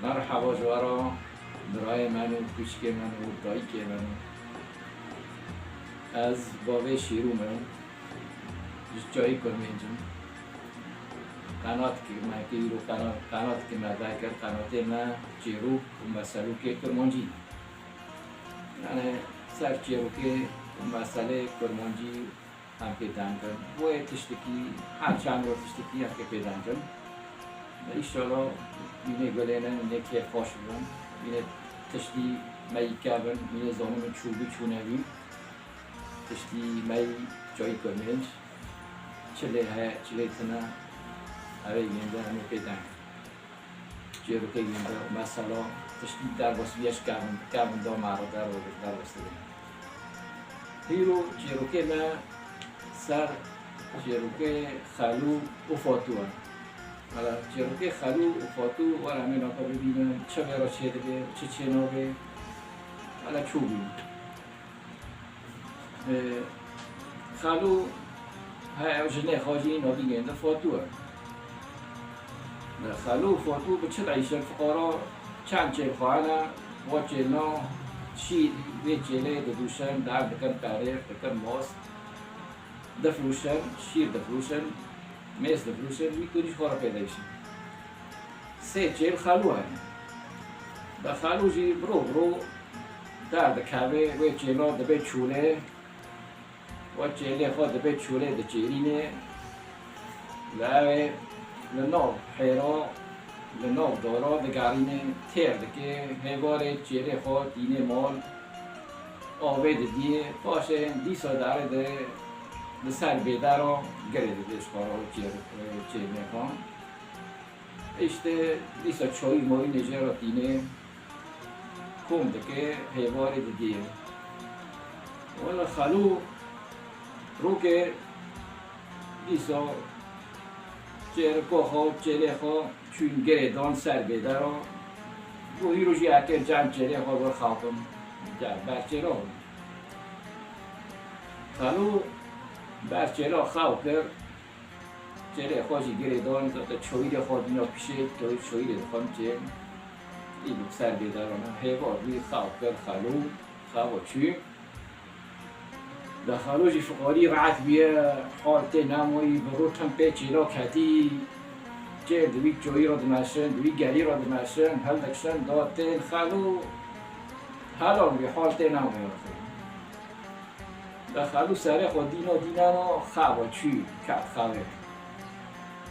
مرحبا جوارا برای من و کوچک من و دایک من از بابه شیرو من جایی کنیم قنات که مکی رو قنات که مذاکر قنات ما شیرو و مسئله که کرمانجی یعنی سر شیرو که مسئله کرمانجی هم پیدان کن و تشتکی هر چند رو تشتکی هم که پیدان کن ایشالا بینه گلینه نکه خوش بون بینه تشتی می کابن بینه زانم چوبی چونوی تشتی می جایی کنیج چله تنه هره گنده همه پیدان جیرو که گنده مثلا تشتی در بسویش کابن دا مارو در بسته هیرو جیرو که ما سر جیرو که خالو و فاتوه حالا جیرو که خالو و فاتو و همین آقا ببینن چه برا چه دیگه چه نوبه حالا چوبی خالو های جنه خواجی نوبی گنده فاتوه خالو و فاتو به چه عیشه فقرا چند چه خواهنه و چنا شید به چله دوشن در دکن پاره دکن ماست دفروشن شیر دفروشن میز دفروشن میکنیش خورا پیدایشن سه چهل خالو هن دا خالو جی برو در دکاوه و چهلا دبه چوله و چهله خود دبه چوله دا چهرینه لاوه لناب حیرا لناب دارا دگارینه تیر دکه هیواره چهره خود دینه مال آوه دیه باشه دیسا داره ده سر بیدارو گرده دیش کارو چه میکنم اشته دیسا چایی مایی نجرا دینه کم دکه هیواره دیه والا خالو رو که دیسا چهره خواه چهره خواه چون گردان سر بیدارو روحی روشی اکر جمع چهره خواه رو خواهم برچه رو خالو برچه خواه کرد چهره خواشی گردان تا چویر خواه دینا پیشه توی چویر خواهم چه این سر بیدارانه هیوار روی خواه کرد خالو خواه چی در خالو جی فقاری رعت بیه حالت نموی بروت هم پیچی را کتی چه دوی چوی را دمشن دوی گلی را دمشن هل دکشن دادتین خالو حالا بی حالت نموی در خالو سره خود دینا خواه چی کت خواه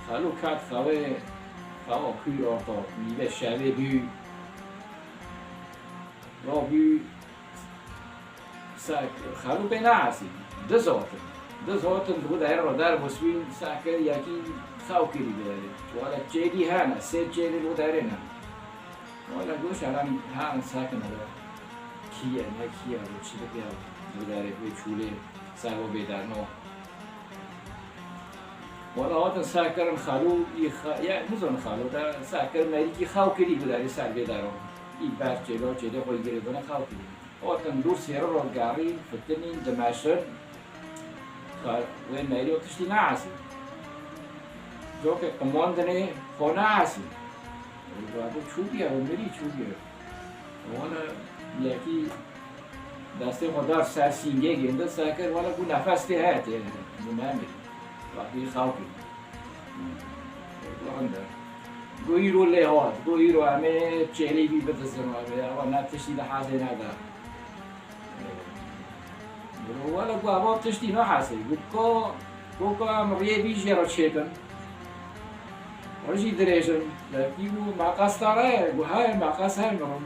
خالو کت خواه کوی را تا میوه شوه بی را بی خالو به نعسی ده زاتن بود هر را در بسوین ساکر یکی خواه کری بیاره والا چیدی هنه سه چیدی بود هره نه والا گوش الان هن ساکن هره کیه نه کیه رو چی بگه بود هره به چوله سروا بیدر نو والا آتن ساکرن خالو یا نزان خالو در ساکر مریکی خواه کری بود هره سر بیدر رو این بر چیده خوی گردانه خواه کری آتن دور سیره را گاری فتنین دمشن و میری و تشتی نعسی جو که قماندنه خو نعسی و چوبیه و میری چوبیه وانا یکی دسته خودار سر سینگه گنده ساکر وانا گو نفس ته هاته گو نمیری وقتی خوابی گویی رو لحاظ گویی رو همه چهلی بی بدزن و نه تشتی لحاظه ندار ولا قوابا تشتي ما حاسي بوكا مريه بيجي را تشيكن ورجي دريجن لكيو مقاس تاره وهاي مقاس هاي مرم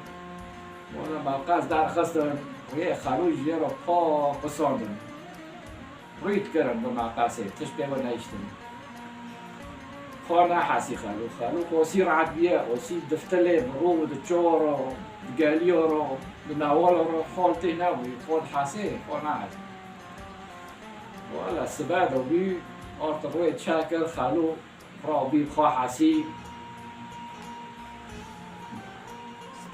ولا مقاس دار خستن وهي خروج يرا با قصاندن ريت كرم بمقاسه تشبه ونايشتن خوانا حاسي خالو قوسي رعبيه وسي دفتله برو دچورو گالیارو نوالو خالته نبوی خال حاسه خال نعد والا سباد و بی آرتقوی چاکر خالو را بی خواه حاسی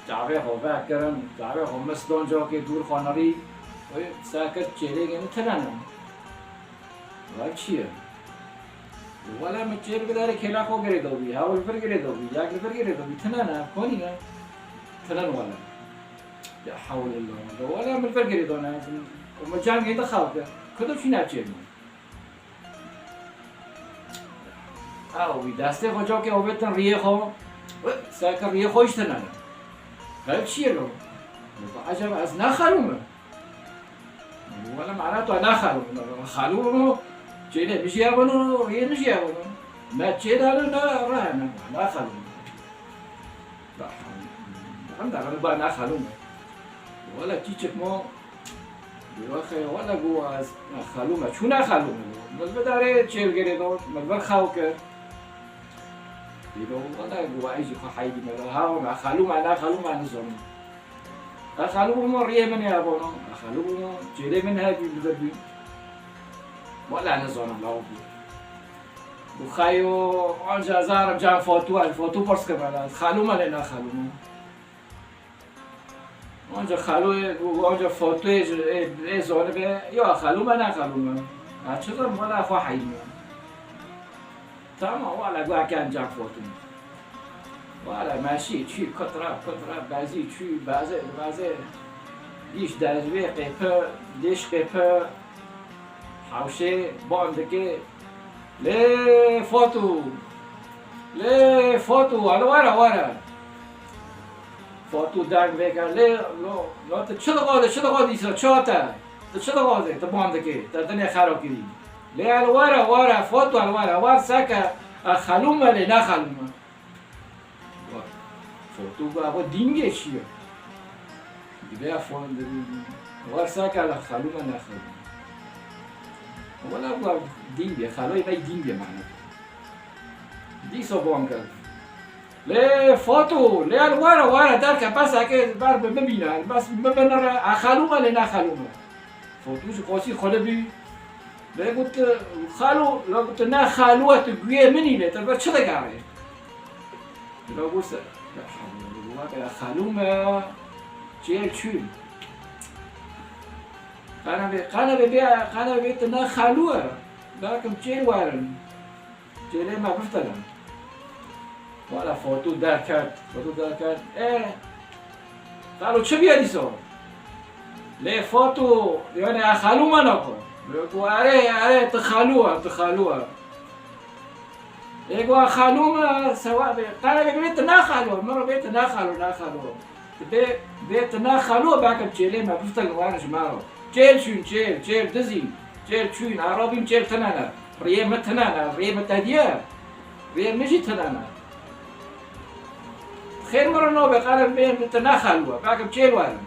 جعبه خواه کرن جعبه خواه مستان جا که دور خانری ساکر چهره گنه تننم ولی چیه ولا متشير بداري كلا خو غري دوبي هاول فر غري دوبي ياك فر غري دوبي تنانا كونينا تنان ولا لا حول الله ولا من فر غري دونا ومجان غيدا خاوك كدو شينا تشيرنا او دسته خو جو که اوبتن ریه خو ساکر ریه خوش تنانا هاي چیه لو عجب از نخلومه ولا معناته انا خلومه چیه میشه ابونو ریه میشه ابونو ما چیه دارو نه راه نه خلومه الحمد لله با نه خلومه ولا تيجك مو بيوخي ولا جوا خلومه شو نه خلومه بس بداره چیل گریدو مدبر خاوکر دیدو ولا جوا ایجی خایدی ملا ها ما خلومه نه خلومه نزون خلومه مو ریه من یا ابونو خلومه چیله من هادی بدبی ولا نزون الله وخايو آنجا زارم جان فوتو پرس کرد خالومه لنا خالومه آنجا خالو آنجا فوتو زونه به یا خالومه نه خالومه چطور ولا خو حیمه تمام ولا گواه که انجام فوتو ولا ماشي چی کتره بعضی چی بعضی دیش درجه قیپه دیش قیپه حوشه باندگه ليه فوتو على ورا فوتو داغ بيكا ليه لو شو غادي يصير شاطه شو غادي تبان دكي الدنيا خراب كذي ليه على ورا فوتو على ورا ساكا خلومه لنا خلومه فوتو ابو دينجه شيء بيبقى فون ور ساكا على خلومه نا خلومه ولا هو دينبيا خلوي باي دينبيا معنا دي صوبون كان ليه فوتو ليه ورا دارك بس هكذا بار بمبينا بس بمبنا خلومه لنا خلومه فوتو شو قاسي خلبي ليه قلت خالو لو قلت نا خالوه تقويه مني ليه تبى شو دقاري لو قلت لا حول ولا خلومه جيل شو قانا بيت نا خالوه لكن جيل وارن جيل ما بفتلم ولا فوتو داركات ايه قالوا شو بيدي صار ليه فوتو يعني خالو ما نقول يقول اري تخالوه يقول خالو ما سواء قانا بيت نا خالوه مره بيت نا خالوه بيت نا خالوه باكم جيل ما بفتلم وانا جماعه جيل دزين جيل شون عربي جيل تنانا ريم تنانا ريم تهديه ريم مجي تنانا خير مرة نوبة قال بين تنا خلوة باكم جيل وارن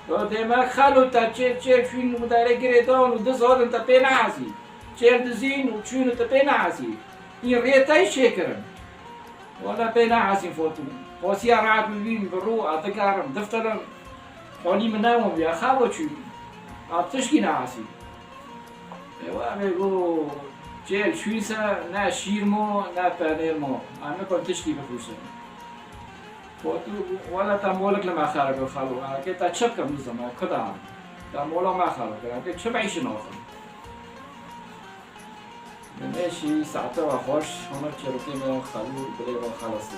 تو ديما خلو تا جيل شون مداري قريدون ودز هذا انت بين عاسي جيل دزين وشون انت بين عاسي ين ريتاي شكرا ولا بين عاسي فوتو وسيا رعب بين برو اعتقارم دفترم خوني منامهم يا خابوشي تشكي ناسي ايوا بيقولوا جيل شويسا نا شيرمو نا بانيرمو انا كنت تشكي بفوسه فوتو ولا تامولك لما خارج الخلو كنت اتشكى من زمان كذا تامولا ما خارج كنت شبعيش ناخذ ماشي ساعتها وخوش هما تشركي من الخلو بلي خلاص